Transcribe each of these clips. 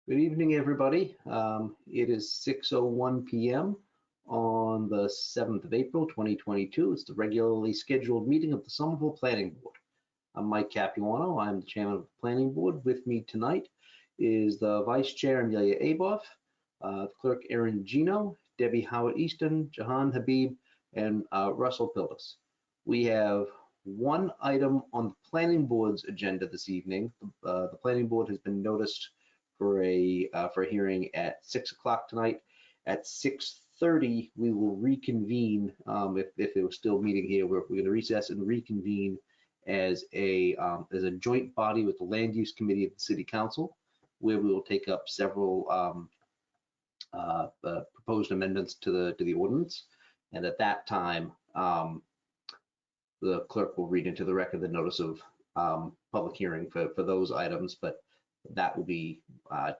Good evening, everybody. It is 6:01 p.m. on the 7th of April, 2022. It's the regularly scheduled meeting of the Somerville Planning Board. I'm Mike Capuano. I'm the chairman of the Planning Board. With me tonight is the Vice Chair, Amelia Aboff, Clerk Erin Gino, Debbie Howard Easton, Jahan Habib, and Russell Pildes. We have one item on the Planning Board's agenda this evening. The Planning Board has been noticed for a hearing at 6 o'clock tonight. At 6:30, we will reconvene. If they were still meeting here, we're going to recess and reconvene as a joint body with the Land Use Committee of the City Council, where we will take up several proposed amendments to the ordinance. And at that time, the clerk will read into the record the notice of public hearing for those items, but that will be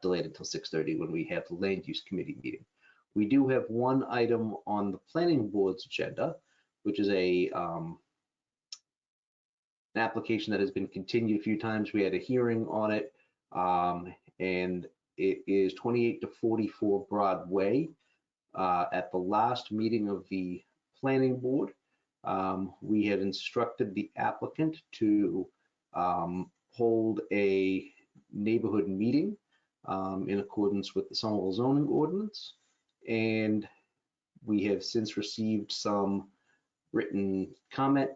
delayed until 6:30 when we have the Land Use Committee meeting. We do have one item on the Planning Board's agenda, which is an application that has been continued a few times. We had a hearing on it, and it is 28 to 44 Broadway. At the last meeting of the Planning Board, we had instructed the applicant to hold a neighborhood meeting in accordance with the Somerville zoning ordinance, and we have since received some written comment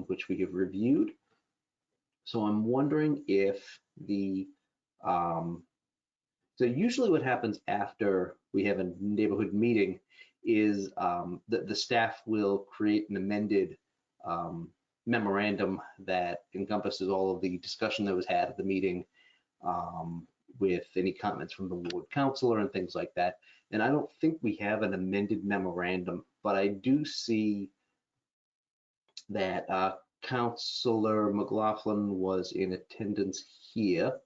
which we have reviewed. So I'm wondering if so usually what happens after we have a neighborhood meeting is the staff will create an amended memorandum that encompasses all of the discussion that was had at the meeting, with any comments from the ward councilor and things like that. And I don't think we have an amended memorandum, but I do see that Councilor McLaughlin was in attendance here.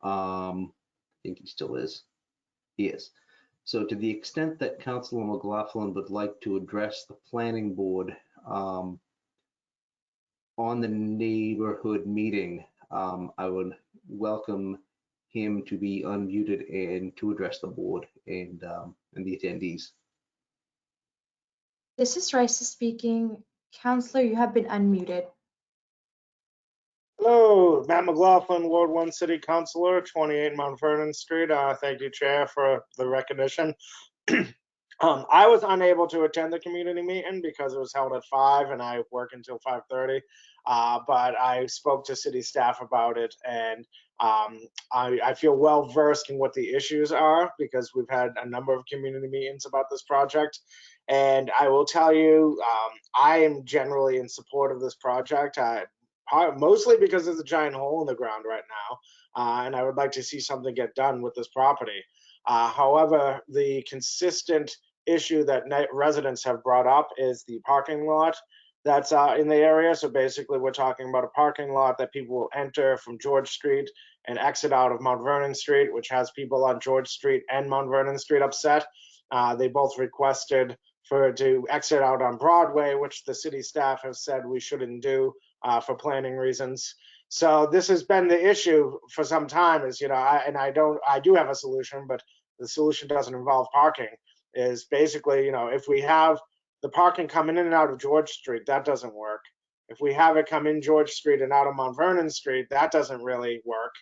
I think he still is. He is. So to the extent that Councilor McLaughlin would like to address the planning board on the neighborhood meeting, I would welcome him to be unmuted and to address the board and the attendees. This is Raisa speaking. Counselor, you have been unmuted. Hello, Matt McLaughlin, Ward 1 City Councilor, 28 Mount Vernon Street. Thank you, Chair, for the recognition. I was unable to attend the community meeting because it was held at 5 and I work until 5:30. But I spoke to city staff about it, and I feel well versed in what the issues are because we've had a number of community meetings about this project. And I will tell you, I am generally in support of this project. Mostly because there's a giant hole in the ground right now, and I would like to see something get done with this property. However, the consistent issue that residents have brought up is the parking lot that's in the area. So basically, we're talking about a parking lot that people will enter from George Street and exit out of Mount Vernon Street, which has people on George Street and Mount Vernon Street upset. They both requested to exit out on Broadway, which the city staff have said we shouldn't do for planning reasons. So this has been the issue for some time, is, I do have a solution, but the solution doesn't involve parking. Is basically, if we have the parking coming in and out of George Street, that doesn't work. If we have it come in George Street and out of Mount Vernon Street, that doesn't really work.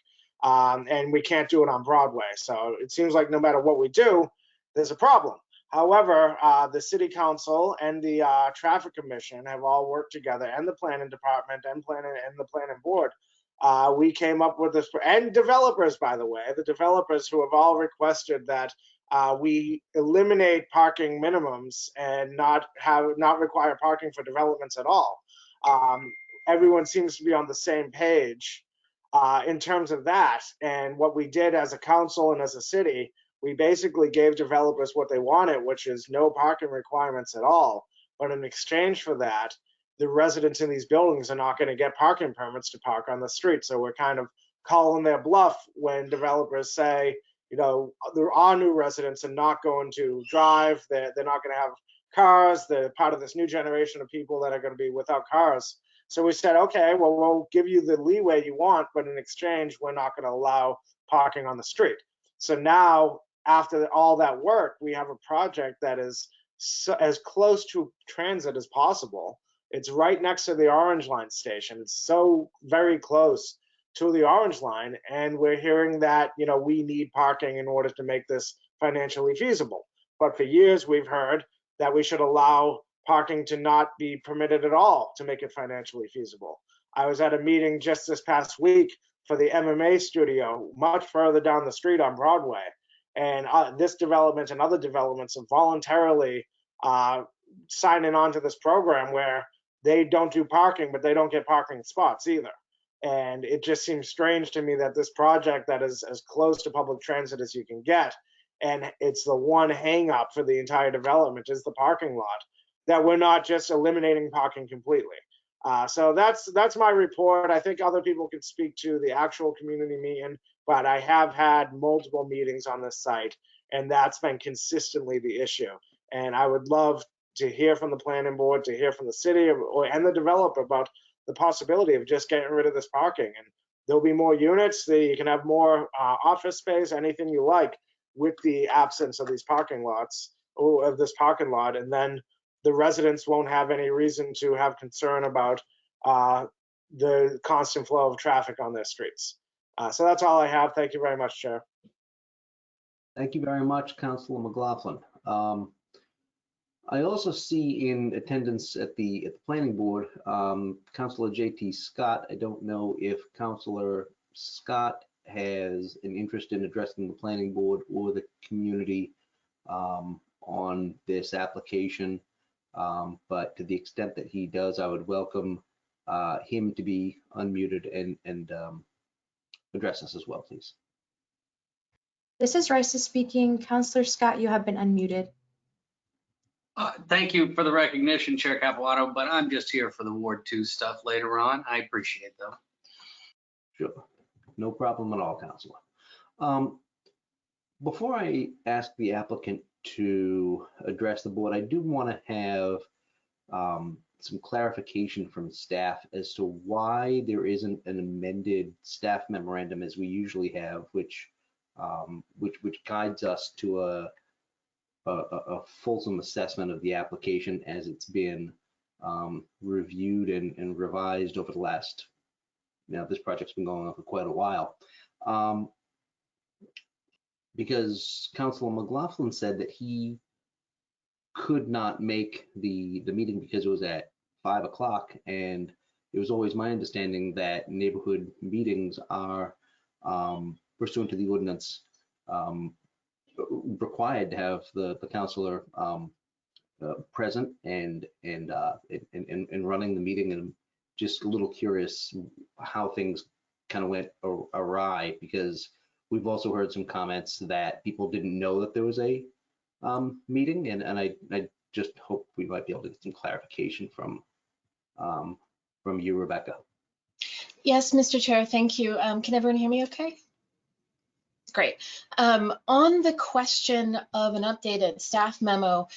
And we can't do it on Broadway. So it seems like no matter what we do, there's a problem. However, the city council and the traffic commission have all worked together, and the planning department and the planning board. We came up with this, and developers, by the way, the developers who have all requested that we eliminate parking minimums and not require parking for developments at all. Everyone seems to be on the same page in terms of that. And what we did as a council and as a city, we basically gave developers what they wanted, which is no parking requirements at all. But in exchange for that, the residents in these buildings are not going to get parking permits to park on the street. So we're kind of calling their bluff when developers say, there are new residents and not going to drive. They're not going to have cars. They're part of this new generation of people that are going to be without cars. So we said, okay, well, we'll give you the leeway you want, but in exchange, we're not going to allow parking on the street. So now, after all that work, we have a project that is as close to transit as possible. It's right next to the Orange Line station. It's so very close to the Orange Line, and we're hearing that, you know, we need parking in order to make this financially feasible. But for years, we've heard that we should allow parking to not be permitted at all to make it financially feasible. I was at a meeting just this past week for the MMA studio much further down the street on Broadway. And this development and other developments have voluntarily signing on to this program where they don't do parking, but they don't get parking spots either. And it just seems strange to me that this project that is as close to public transit as you can get, and it's the one hang up for the entire development is the parking lot, that we're not just eliminating parking completely. So that's my report. I think other people can speak to the actual community meeting, but I have had multiple meetings on this site, and that's been consistently the issue. And I would love to hear from the planning board, to hear from the city and the developer about the possibility of just getting rid of this parking. And there'll be more units, you can have more office space, anything you like, with the absence of these parking lots, or of this parking lot. And then the residents won't have any reason to have concern about the constant flow of traffic on their streets. So that's all I have. Thank you very much, Chair. Thank you very much, Councilor McLaughlin. I also see in attendance at the planning board, Councilor J.T. Scott. I don't know if Councilor Scott has an interest in addressing the planning board or the community on this application. But to the extent that he does, I would welcome him to be unmuted and address us as well, please. This is Raisa speaking. Councillor Scott, you have been unmuted. Thank you for the recognition, Chair Capuano, but I'm just here for the Ward 2 stuff later on. I appreciate it, though. Sure, no problem at all, Councilor. Before I ask the applicant to address the board, I do want to have some clarification from staff as to why there isn't an amended staff memorandum as we usually have, which guides us to a fulsome assessment of the application as it's been reviewed and revised over the last, this project's been going on for quite a while. Because Councilor McLaughlin said that he could not make the meeting because it was at 5 o'clock, and it was always my understanding that neighborhood meetings are pursuant to the ordinance required to have the councilor present and running the meeting. And I'm just a little curious how things kind of went awry, because we've also heard some comments that people didn't know that there was a meeting, and I just hope we might be able to get some clarification from you, Rebecca. Yes, Mr. Chair, thank you. Can everyone hear me okay? Great. On the question of an updated staff memo,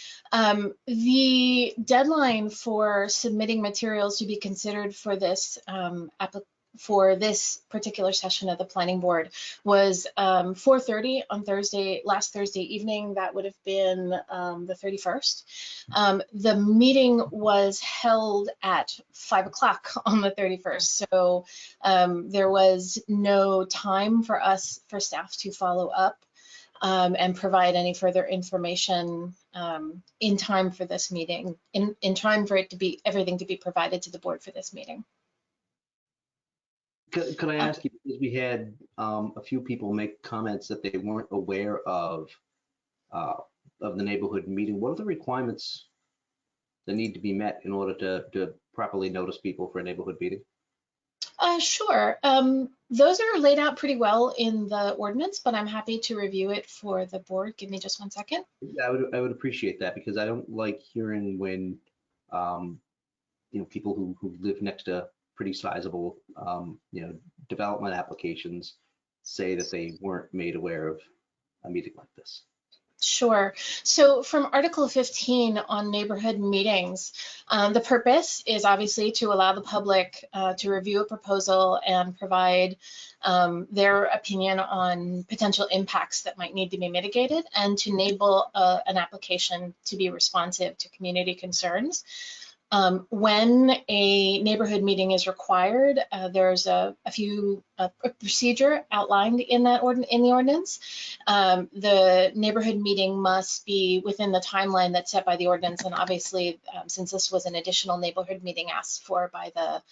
the deadline for submitting materials to be considered for this particular session of the planning board was 4:30 on last Thursday evening. That would have been the 31st. The meeting was held at 5 o'clock on the 31st. So there was no time for staff to follow up and provide any further information in time for this meeting, in time for everything to be provided to the board for this meeting. Could I ask you, because we had a few people make comments that they weren't aware of the neighborhood meeting. What are the requirements that need to be met in order to properly notice people for a neighborhood meeting? Sure. Those are laid out pretty well in the ordinance, but I'm happy to review it for the board. Give me just 1 second. I would appreciate that, because I don't like hearing when people who live next to pretty sizable development applications say that they weren't made aware of a meeting like this. Sure. So from Article 15 on neighborhood meetings, the purpose is obviously to allow the public to review a proposal and provide their opinion on potential impacts that might need to be mitigated, and to enable an application to be responsive to community concerns. When a neighborhood meeting is required, there's a procedure outlined in that in the ordinance. The neighborhood meeting must be within the timeline that's set by the ordinance, and obviously, since this was an additional neighborhood meeting asked for by the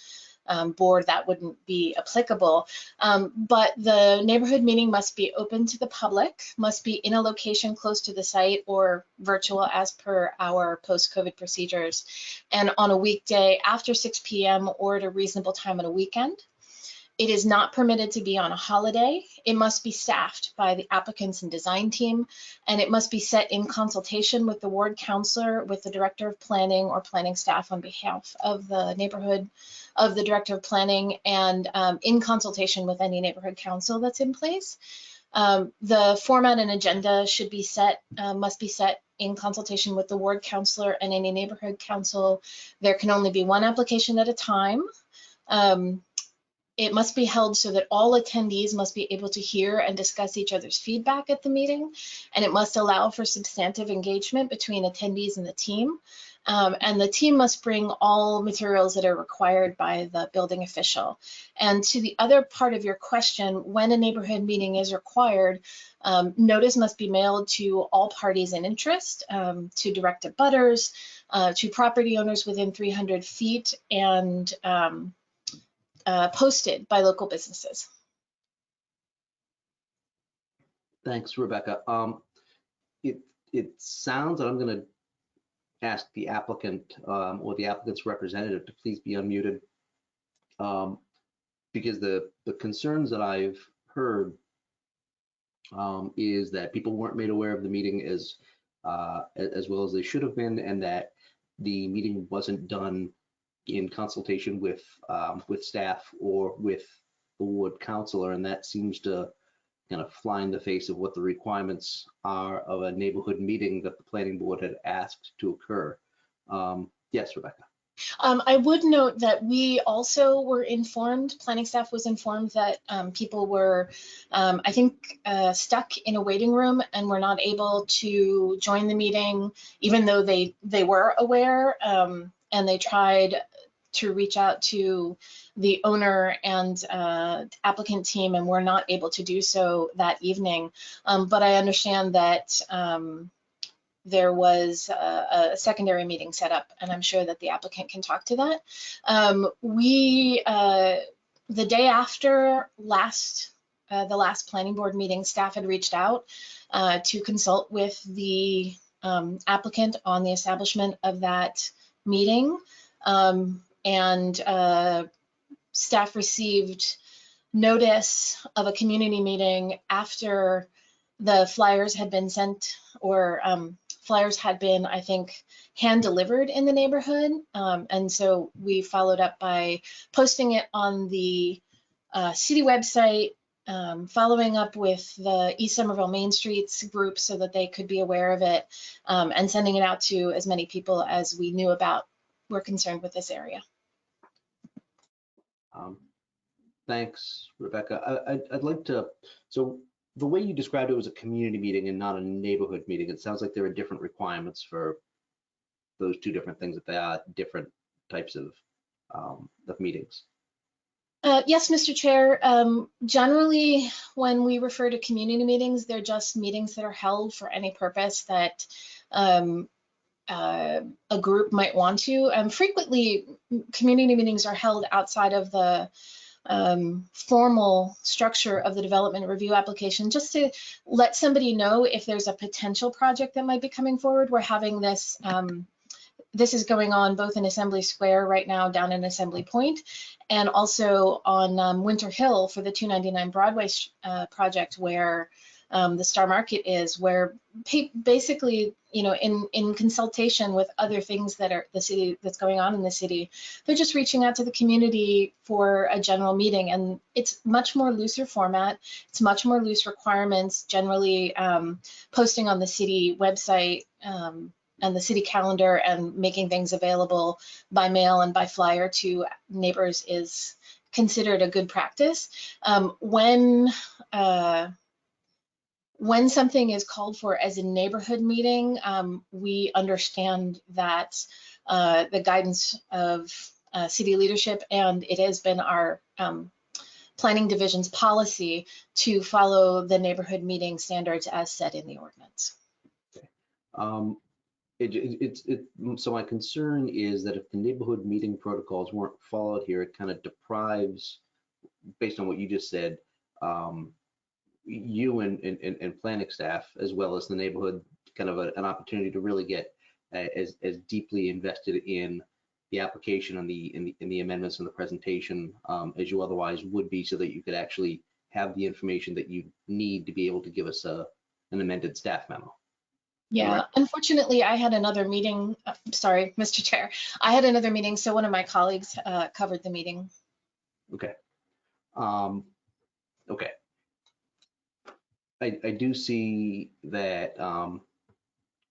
board, that wouldn't be applicable. But the neighborhood meeting must be open to the public, must be in a location close to the site or virtual as per our post-COVID procedures, and on a weekday after 6 p.m. or at a reasonable time on a weekend. It is not permitted to be on a holiday. It must be staffed by the applicants and design team, and it must be set in consultation with the ward counselor, with the director of planning or planning staff on behalf of the neighborhood, of the director of planning, and in consultation with any neighborhood council that's in place. The format and agenda should be set, must be set in consultation with the ward counselor and any neighborhood council. There can only be one application at a time. It must be held so that all attendees must be able to hear and discuss each other's feedback at the meeting, and it must allow for substantive engagement between attendees and the team. And the team must bring all materials that are required by the building official. And to the other part of your question, when a neighborhood meeting is required, notice must be mailed to all parties in interest, to direct abutters, to property owners within 300 feet, and posted by local businesses. Thanks, Rebecca. It sounds, and I'm going to ask the applicant or the applicant's representative to please be unmuted, because the concerns that I've heard is that people weren't made aware of the meeting as well as they should have been, and that the meeting wasn't done in consultation with staff or with the ward counselor, and that seems to kind of fly in the face of what the requirements are of a neighborhood meeting that the planning board had asked to occur. Yes, Rebecca. I would note that we also were informed, planning staff was informed that people were, I think, stuck in a waiting room and were not able to join the meeting, even though they were aware, and they tried to reach out to the owner and applicant team and were not able to do so that evening. But I understand that there was a secondary meeting set up, and I'm sure that the applicant can talk to that. The day after the last planning board meeting, staff had reached out to consult with the applicant on the establishment of that meeting. And staff received notice of a community meeting after the flyers had been sent, or flyers had been, I think, hand delivered in the neighborhood. And so we followed up by posting it on the city website, following up with the East Somerville Main Streets group so that they could be aware of it, and sending it out to as many people as we knew about were concerned with this area. Thanks, Rebecca. I'd like to, so the way you described it was a community meeting and not a neighborhood meeting. It sounds like there are different requirements for those two different things, that they are different types of meetings. Yes, Mr. Chair. Generally, when we refer to community meetings, they're just meetings that are held for any purpose that a group might want to. Frequently, community meetings are held outside of the formal structure of the development review application, just to let somebody know if there's a potential project that might be coming forward. We're having this, this is going on both in Assembly Square right now, down in Assembly Point, and also on Winter Hill for the 299 Broadway project, where the Star Market is, where basically in consultation with other things that are the city that's going on in the city. They're just reaching out to the community for a general meeting, and it's much more looser format. It's much more loose requirements, generally posting on the city website and the city calendar and making things available by mail and by flyer to neighbors is considered a good practice. When something is called for as a neighborhood meeting, we understand that the guidance of city leadership, and it has been our planning division's policy to follow the neighborhood meeting standards as set in the ordinance. So my concern is that if the neighborhood meeting protocols weren't followed here, it kind of deprives, based on what you just said, you and planning staff, as well as the neighborhood, kind of an opportunity to really get as deeply invested in the application and the amendments and the presentation as you otherwise would be, so that you could actually have the information that you need to be able to give us an amended staff memo. Yeah, unfortunately, I had another meeting. Sorry, Mr. Chair. I had another meeting, so one of my colleagues covered the meeting. Okay. Okay. I do see that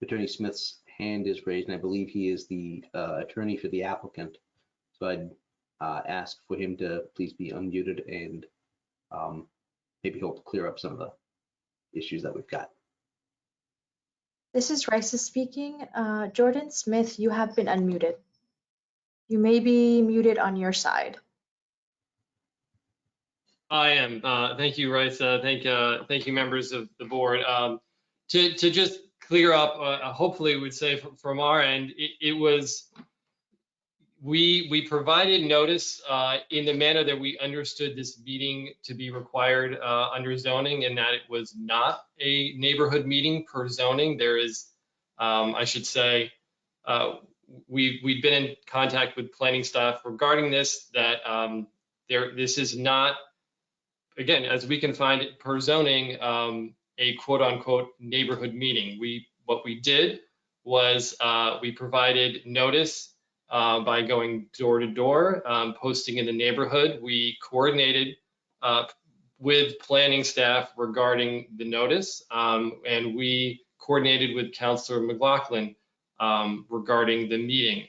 Attorney Smith's hand is raised, and I believe he is the attorney for the applicant. So I'd ask for him to please be unmuted and maybe help clear up some of the issues that we've got. This is Raisa speaking. Jordan Smith, you have been unmuted. You may be muted on your side. I am. Thank you, Raisa. Thank you, members of the board. To just clear up, hopefully, would say from our end, it was we provided notice in the manner that we understood this meeting to be required under zoning, and that it was not a neighborhood meeting per zoning. There is, I should say, we've been in contact with planning staff regarding this, that this is not, again, as we can find it per zoning, a quote unquote neighborhood meeting. What we did was we provided notice by going door to door, posting in the neighborhood. We coordinated with planning staff regarding the notice, and we coordinated with Councilor McLaughlin regarding the meeting.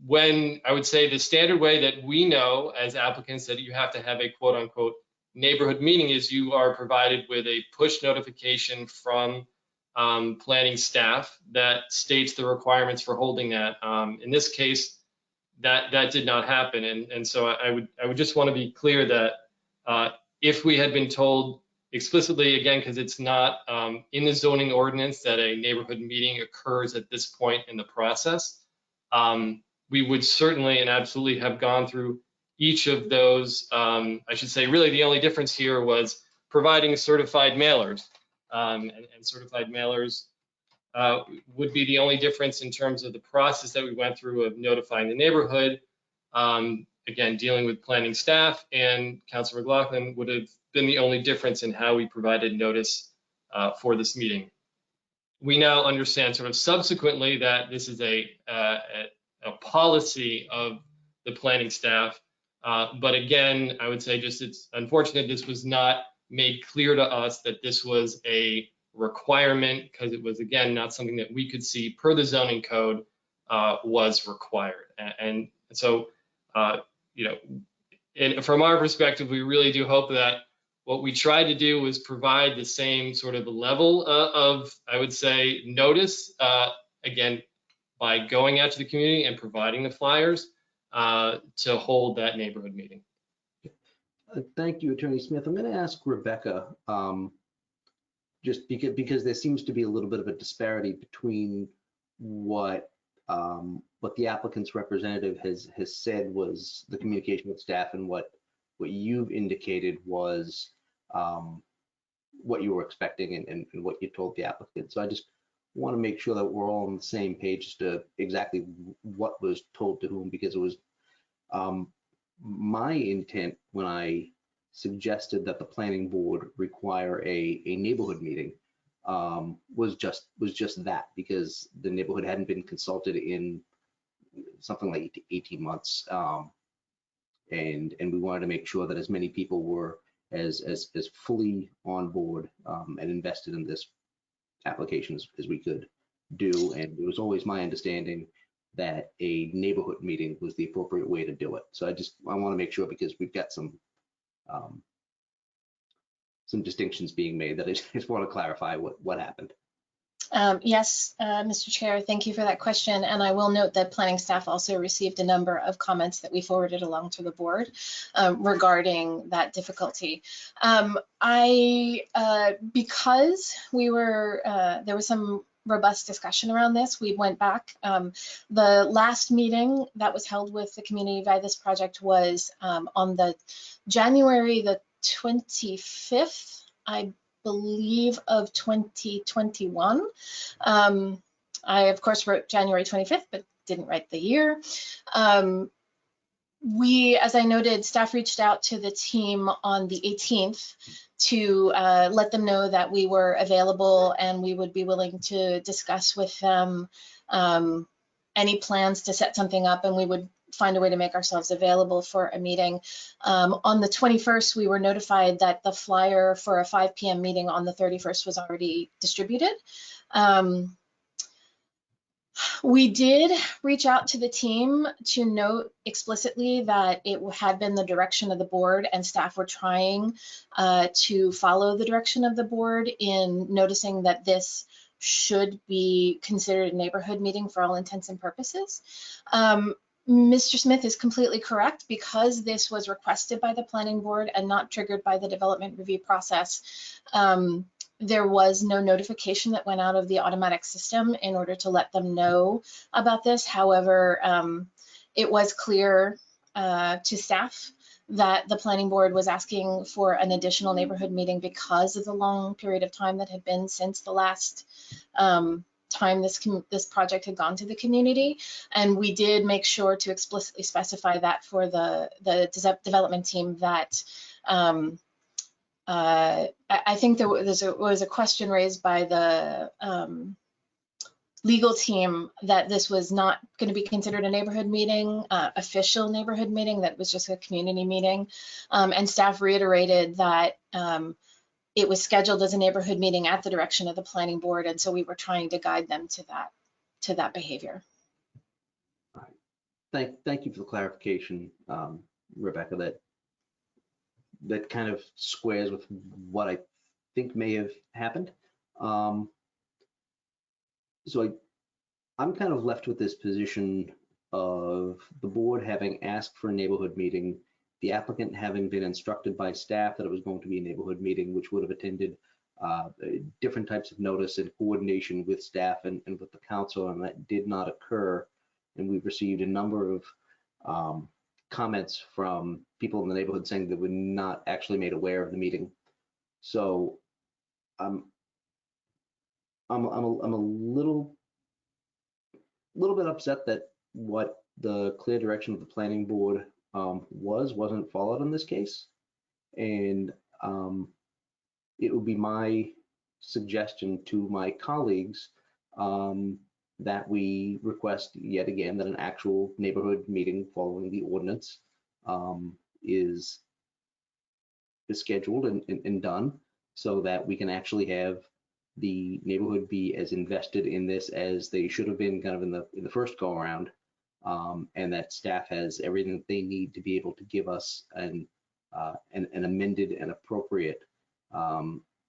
When I would say the standard way that we know as applicants that you have to have a quote unquote neighborhood meeting is you are provided with a push notification from planning staff that states the requirements for holding that. In this case, that did not happen, and so I would just want to be clear that if we had been told explicitly, again, because it's not in the zoning ordinance that a neighborhood meeting occurs at this point in the process, we would certainly and absolutely have gone through each of those. I should say, really, the only difference here was providing certified mailers. And certified mailers would be the only difference in terms of the process that we went through of notifying the neighborhood. Again, dealing with planning staff, and Councilor McLaughlin would have been the only difference in how we provided notice for this meeting. We now understand sort of subsequently that this is a policy of the planning staff. But again, I would say just it's unfortunate this was not made clear to us that this was a requirement, because it was, again, not something that we could see per the zoning code was required. And so, and from our perspective, we really do hope that what we tried to do was provide the same sort of level of, I would say, notice, again, by going out to the community and providing the flyers to hold that neighborhood meeting. Thank you, Attorney Smith. I'm going to ask Rebecca, just because there seems to be a little bit of a disparity between what the applicant's representative has said was the communication with staff and what you've indicated was what you were expecting and what you told the applicant. So I just want to make sure that we're all on the same page as to exactly what was told to whom, because it was my intent when I suggested that the planning board require a neighborhood meeting was just that, because the neighborhood hadn't been consulted in something like 18 months. And we wanted to make sure that as many people were as fully on board and invested in this application as we could do. And it was always my understanding that a neighborhood meeting was the appropriate way to do it. So I want to make sure, because we've got some distinctions being made, that I just want to clarify what happened. Yes, Mr. Chair, thank you for that question. And I will note that planning staff also received a number of comments that we forwarded along to the board regarding that difficulty. Because there was some robust discussion around this, we went back. The last meeting that was held with the community via this project was on the January the 25th, I believe, of 2021. I of course wrote January 25th, but didn't write the year. As I noted, staff reached out to the team on the 18th to let them know that we were available and we would be willing to discuss with them any plans to set something up, and we would find a way to make ourselves available for a meeting. On the 21st, we were notified that the flyer for a 5 p.m. meeting on the 31st was already distributed. We did reach out to the team to note explicitly that it had been the direction of the board, and staff were trying to follow the direction of the board in noticing that this should be considered a neighborhood meeting for all intents and purposes. Mr. Smith is completely correct. Because this was requested by the planning board and not triggered by the development review process, there was no notification that went out of the automatic system in order to let them know about this. However, it was clear to staff that the planning board was asking for an additional neighborhood meeting because of the long period of time that had been since the last time this project had gone to the community. And we did make sure to explicitly specify that for the development team, that I think there was a question raised by the legal team that this was not going to be considered a neighborhood meeting, official neighborhood meeting, that was just a community meeting. And staff reiterated that it was scheduled as a neighborhood meeting at the direction of the planning board, and so we were trying to guide them to that behavior. All right. Thank you for the clarification, Rebecca. That kind of squares with what I think may have happened. So I'm kind of left with this position of the board having asked for a neighborhood meeting, the applicant having been instructed by staff that it was going to be a neighborhood meeting, which would have attended different types of notice and coordination with staff and with the council, and that did not occur. And we've received a number of comments from people in the neighborhood saying that we're not actually made aware of the meeting. So I'm a little bit upset that what the clear direction of the planning board wasn't followed in this case. And it would be my suggestion to my colleagues that we request yet again that an actual neighborhood meeting following the ordinance is scheduled and done, so that we can actually have the neighborhood be as invested in this as they should have been kind of in the first go around, and that staff has everything that they need to be able to give us an amended and appropriate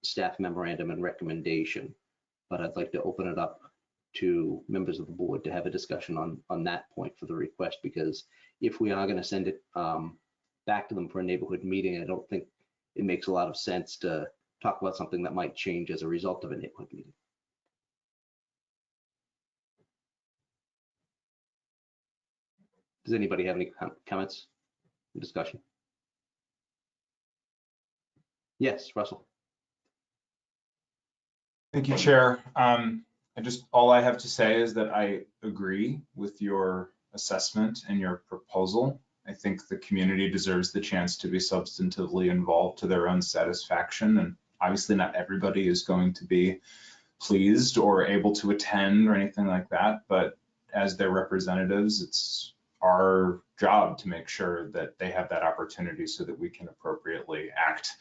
staff memorandum and recommendation. But I'd like to open it up to members of the board to have a discussion on that point for the request, because if we are going to send it back to them for a neighborhood meeting, I don't think it makes a lot of sense to talk about something that might change as a result of a neighborhood meeting. Does anybody have any comments or discussion? Yes, Russell. Thank you, Chair. All I have to say is that I agree with your assessment and your proposal. I think the community deserves the chance to be substantively involved to their own satisfaction, and Obviously, not everybody is going to be pleased or able to attend or anything like that, but as their representatives, it's our job to make sure that they have that opportunity so that we can appropriately act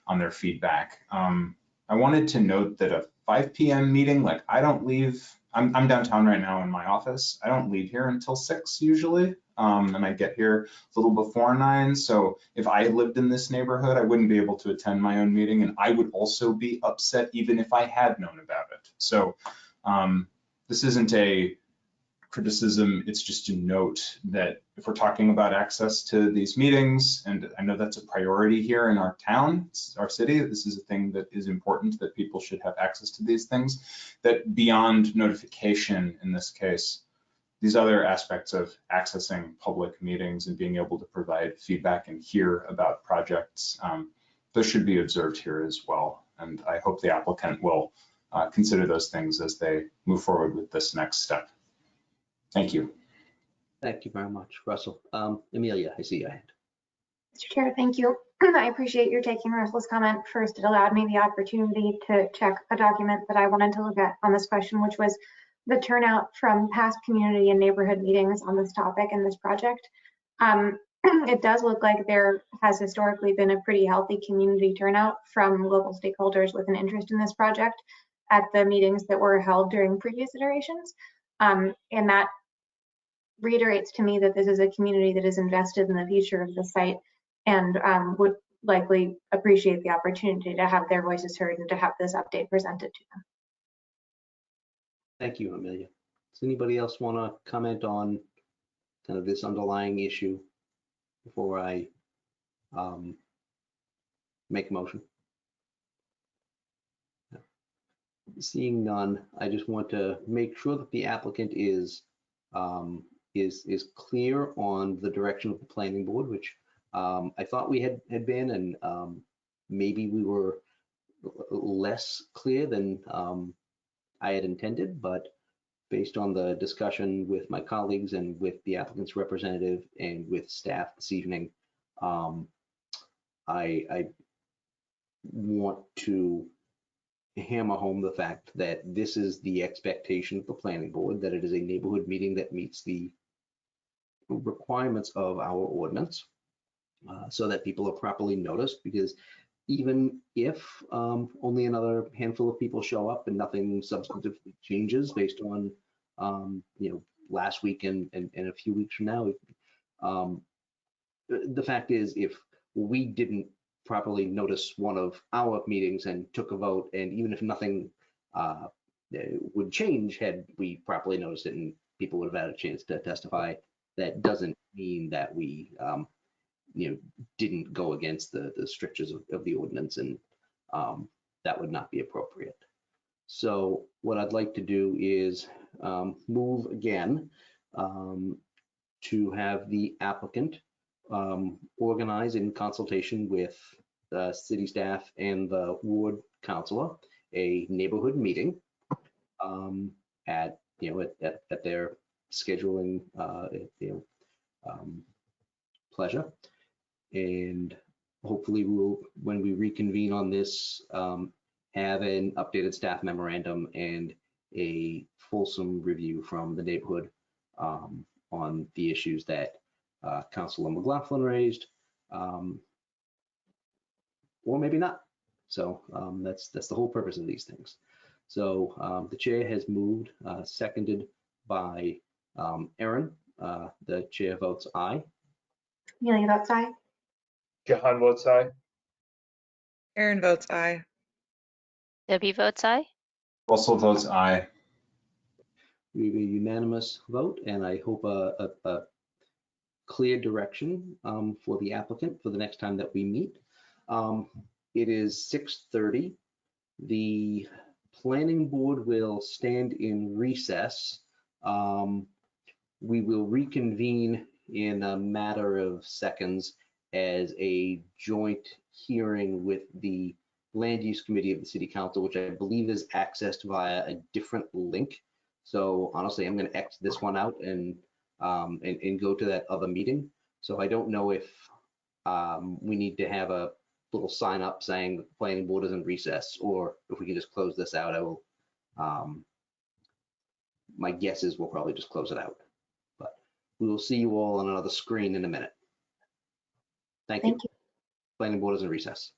on their feedback. I wanted to note that a 5 p.m. meeting, like I don't leave, I'm downtown right now in my office. I don't leave here until 6 usually, and I get here a little before 9. So if I lived in this neighborhood, I wouldn't be able to attend my own meeting, and I would also be upset even if I had known about it. So this isn't a criticism, it's just a note that if we're talking about access to these meetings, and I know that's a priority here in our town, our city, this is a thing that is important, that people should have access to these things, that beyond notification in this case, these other aspects of accessing public meetings and being able to provide feedback and hear about projects, those should be observed here as well. And I hope the applicant will consider those things as they move forward with this next step. Thank you. Thank you very much, Russell. Amelia, I see your hand. Mr. Chair, thank you. I appreciate your taking Russell's comment. First, it allowed me the opportunity to check a document that I wanted to look at on this question, which was the turnout from past community and neighborhood meetings on this topic and this project. It does look like there has historically been a pretty healthy community turnout from local stakeholders with an interest in this project at the meetings that were held during previous iterations. And that reiterates to me that this is a community that is invested in the future of the site and would likely appreciate the opportunity to have their voices heard and to have this update presented to them. Thank you, Amelia. Does anybody else want to comment on kind of this underlying issue before I make a motion? Seeing none, I just want to make sure that the applicant is clear on the direction of the planning board, which I thought we had been, and maybe we were less clear than I had intended, but based on the discussion with my colleagues and with the applicant's representative and with staff this evening, I want to hammer home the fact that this is the expectation of the planning board, that it is a neighborhood meeting that meets the requirements of our ordinance, so that people are properly noticed, because even if only another handful of people show up and nothing substantively changes based on last week and a few weeks from now, the fact is, if we didn't properly notice one of our meetings and took a vote, and even if nothing would change had we properly noticed it and people would have had a chance to testify, that doesn't mean that we didn't go against the strictures of the ordinance, and that would not be appropriate. So what I'd like to do is move again to have the applicant organize in consultation with the city staff and the ward councilor a neighborhood meeting at their scheduling pleasure, and hopefully we'll, when we reconvene on this, have an updated staff memorandum and a fulsome review from the neighborhood on the issues that Councilor McLaughlin raised, or maybe not. So that's the whole purpose of these things. So the chair has moved, seconded by Aaron. The chair votes aye. Amelia votes aye. Jahan votes aye. Aaron votes aye. Debbie votes aye. Russell votes aye. We have a unanimous vote, and I hope a clear direction for the applicant for the next time that we meet. It is 6:30. The planning board will stand in recess. We will reconvene in a matter of seconds as a joint hearing with the Land Use Committee of the City Council, which I believe is accessed via a different link. So honestly, I'm going to X this one out and go to that other meeting. So I don't know if we need to have a little sign up saying that the planning board is in recess, or if we can just close this out, I will, my guess is we'll probably just close it out. But we will see you all on another screen in a minute. Thank you. Thank you. Planning board is in recess.